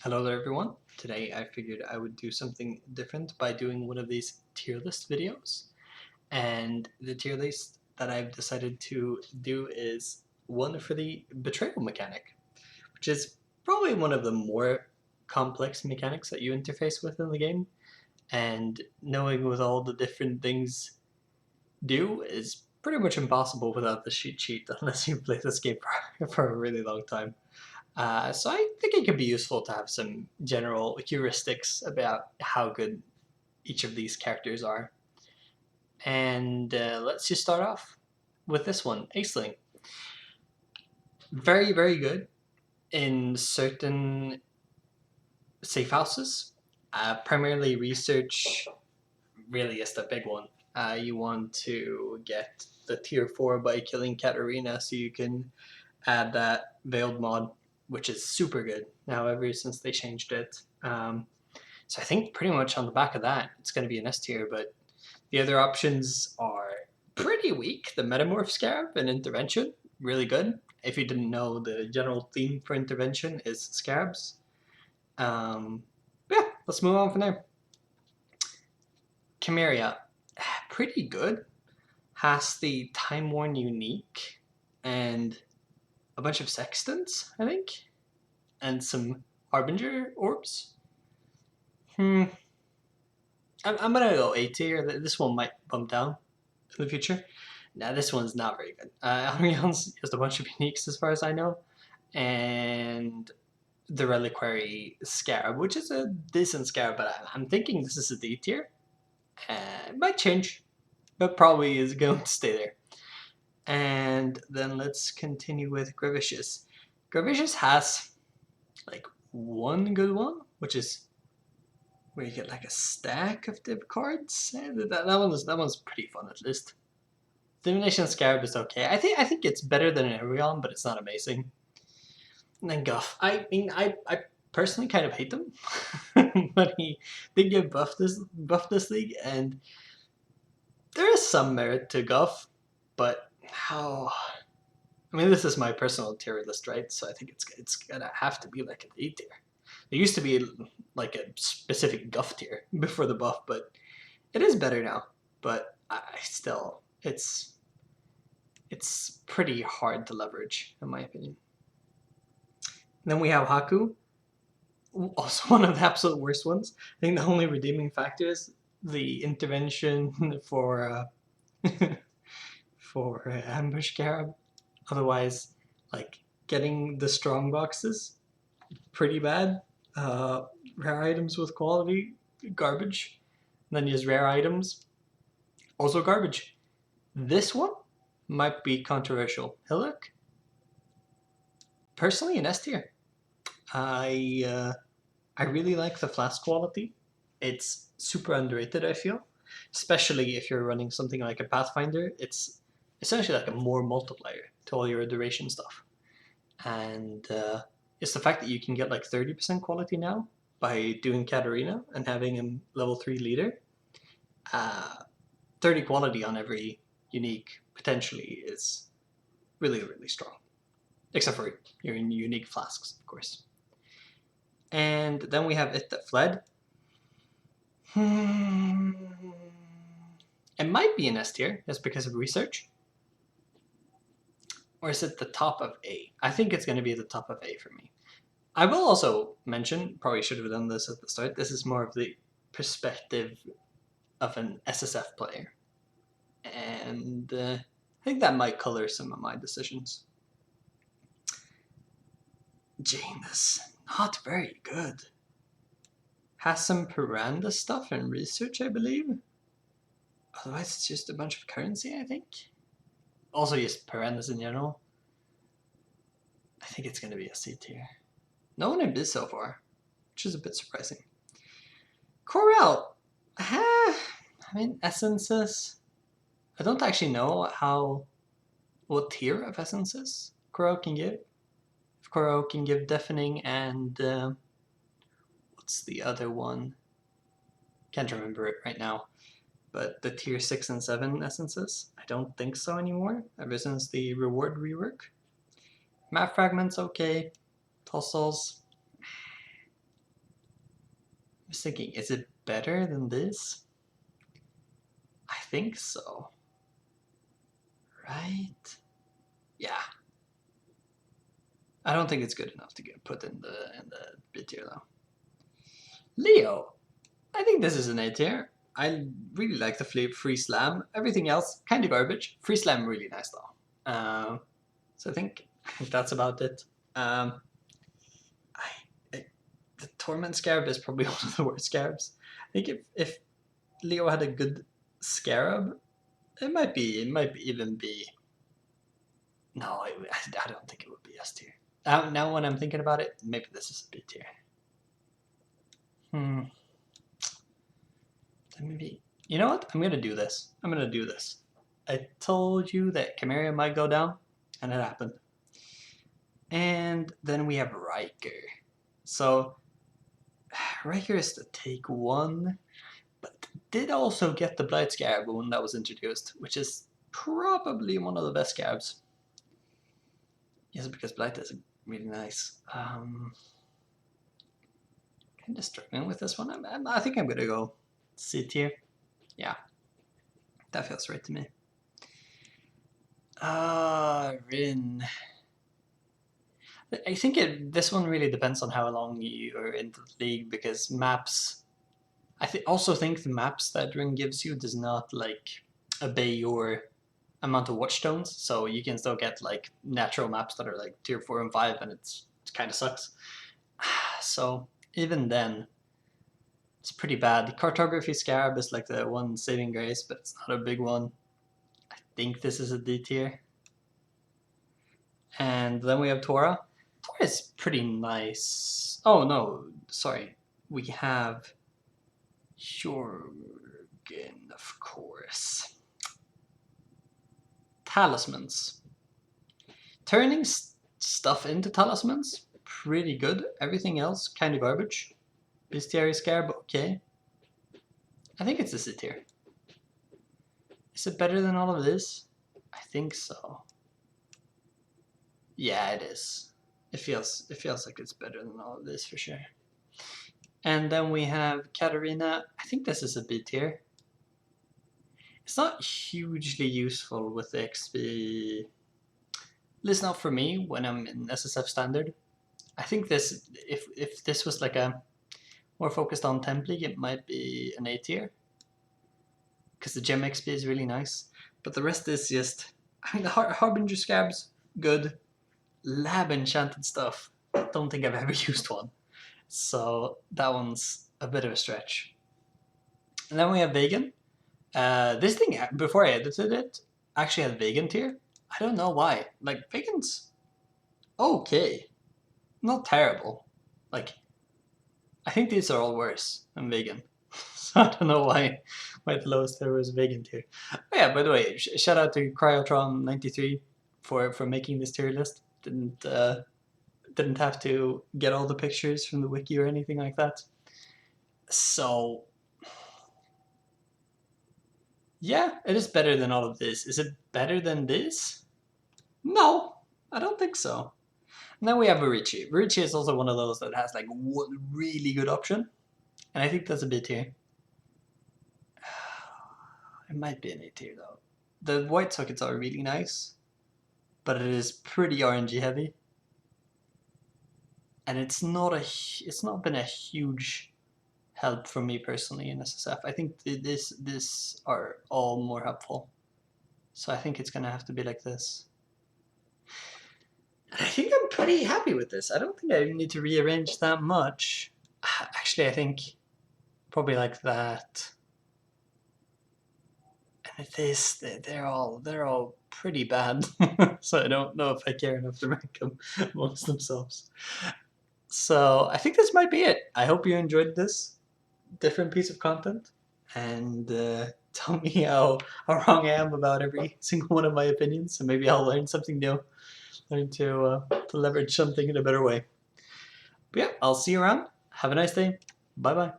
Hello there everyone. Today I figured I would do something different by doing one of these tier list videos. And the tier list that I've decided to do is one for the betrayal mechanic, which is probably one of the more complex mechanics that you interface with in the game. And knowing what all the different things do is pretty much impossible without the cheat sheet unless you play this game for a really long time. So I think it could be useful to have some general heuristics about how good each of these characters are. And let's just start off with this one, Aisling. Very, very good in certain safe houses. Primarily research really is the big one. You want to get the tier 4 by killing Katarina so you can add that veiled mod, which is super good now ever since they changed it. So I think pretty much on the back of that, it's going to be an S tier, but the other options are pretty weak. The Metamorph Scarab and Intervention, really good. If you didn't know, the general theme for Intervention is Scarabs. Yeah, let's move on from there. Chimeria, pretty good. Has the Time Worn Unique and a bunch of Sextants, I think, and some Harbinger Orbs. I'm gonna go A tier. This one might bump down in the future. Now this one's not very good. Alrion's just a bunch of uniques as far as I know, and the Reliquary Scarab, which is a decent Scarab, but I'm thinking this is a D tier. It might change, but probably is going to stay there. And then let's continue with Gravicious. Gravicious has like one good one, which is where you get like a stack of div cards. That one's pretty fun at least. Divination Scarab is okay. I think it's better than an Arion, but it's not amazing. And then Guff. I mean, I personally kind of hate them, but he did get buffed this league, and there is some merit to Guff, but how? I mean, this is my personal tier list, right? So I think it's gonna have to be like an A tier. There used to be like a specific Guff tier before the buff, but it is better now. But I still, it's pretty hard to leverage, in my opinion. And then we have Haku, also one of the absolute worst ones. I think the only redeeming factor is the intervention for for ambush scarab. Otherwise, like getting the strong boxes, pretty bad. Rare items with quality, garbage. And then just rare items, also garbage. This one might be controversial. Hillock, personally an S tier. I really like the flask quality. It's super underrated, I feel. Especially if you're running something like a Pathfinder, it's essentially like a more multiplier to all your duration stuff. And it's the fact that you can get like 30% quality now by doing Katarina and having a level 3 leader. 30 quality on every unique potentially is really, really strong. Except for your unique flasks, of course. And then we have It That Fled. It might be an S tier, just because of research. Or is it the top of A? I think it's going to be the top of A for me. I will also mention, probably should have done this at the start, this is more of the perspective of an SSF player. And I think that might color some of my decisions. Janus, not very good. Has some Piranda stuff and research, I believe. Otherwise, it's just a bunch of currency, I think. Also, just Pirandas in general. I think it's going to be a C tier. No one in Biz so far, which is a bit surprising. Corel. I mean, essences. I don't actually know what tier of essences Corel can give. If Corel can give deafening and what's the other one? Can't remember it right now. But the tier 6 and 7 essences, I don't think so anymore, ever since the reward rework. Map fragments, okay. Fossils, was thinking, is it better than this? I think so. Right? Yeah. I don't think it's good enough to get put in the B tier though. Leo. I think this is an A tier. I really like the free slam. Everything else, kind of garbage. Free slam really nice though. So I think that's about it. The Torment Scarab is probably one of the worst scarabs. I think if Leo had a good scarab, it might even be. No, I don't think it would be S tier. Now when I'm thinking about it, maybe this is a B tier. Maybe. You know what? I'm gonna do this. I told you that Chimera might go down, and it happened. And then we have Riker. So Riker is the take 1, but did also get the Blight Scarab when that was introduced, which is probably one of the best scarabs. Yes, because Blight is really nice. Kind of struggling with this one. I think I'm gonna go C tier. Yeah, that feels right to me. Rin. I think this one really depends on how long you are into the league, because maps. I also think the maps that Rin gives you does not like obey your amount of watchstones, so you can still get like natural maps that are like tier 4 and 5, and it kind of sucks. So even then, it's pretty bad. Cartography Scarab is like the one saving grace, but it's not a big one. I think this is a D tier. And then we have Tora. Tora is pretty nice. Oh no, sorry. We have Jorgen, of course. Talismans. Turning stuff into talismans, pretty good. Everything else, kind of garbage. Bestiary Scarab, okay. I think it's a C tier. Is it better than all of this? I think so. Yeah, it is. It feels like it's better than all of this for sure. And then we have Katarina. I think this is a B tier. It's not hugely useful with the XP. At least not for me when I'm in SSF standard. I think this, if this was like a more focused on temp league, it might be an A tier. Because the gem XP is really nice. But the rest is just, I mean, the Harbinger Scab's good. Lab enchanted stuff. Don't think I've ever used one. So that one's a bit of a stretch. And then we have Vegan. This thing, before I edited it, actually had Vegan tier. I don't know why. Like, Vegan's okay. Not terrible. Like, I think these are all worse than Vegan. So I don't know why the lowest tier was Vegan tier. Oh yeah, by the way, shout out to Cryotron93 for making this tier list. Didn't have to get all the pictures from the wiki or anything like that. So yeah, it is better than all of this. Is it better than this? No, I don't think so. And then we have Verici. Verici is also one of those that has like one really good option, and I think that's a B tier. It might be an A tier though. The white sockets are really nice, but it is pretty RNG heavy. And it's not been a huge help for me personally in SSF. I think this are all more helpful. So I think it's gonna have to be like this. And I think I'm pretty happy with this. I don't think I need to rearrange that much. Actually, I think probably like that. And they're all pretty bad. So I don't know if I care enough to rank them amongst themselves. So I think this might be it. I hope you enjoyed this different piece of content, and tell me how wrong I am about every single one of my opinions, and maybe I'll learn something new, learn to leverage something in a better way. But yeah, I'll see you around. Have a nice day. Bye bye.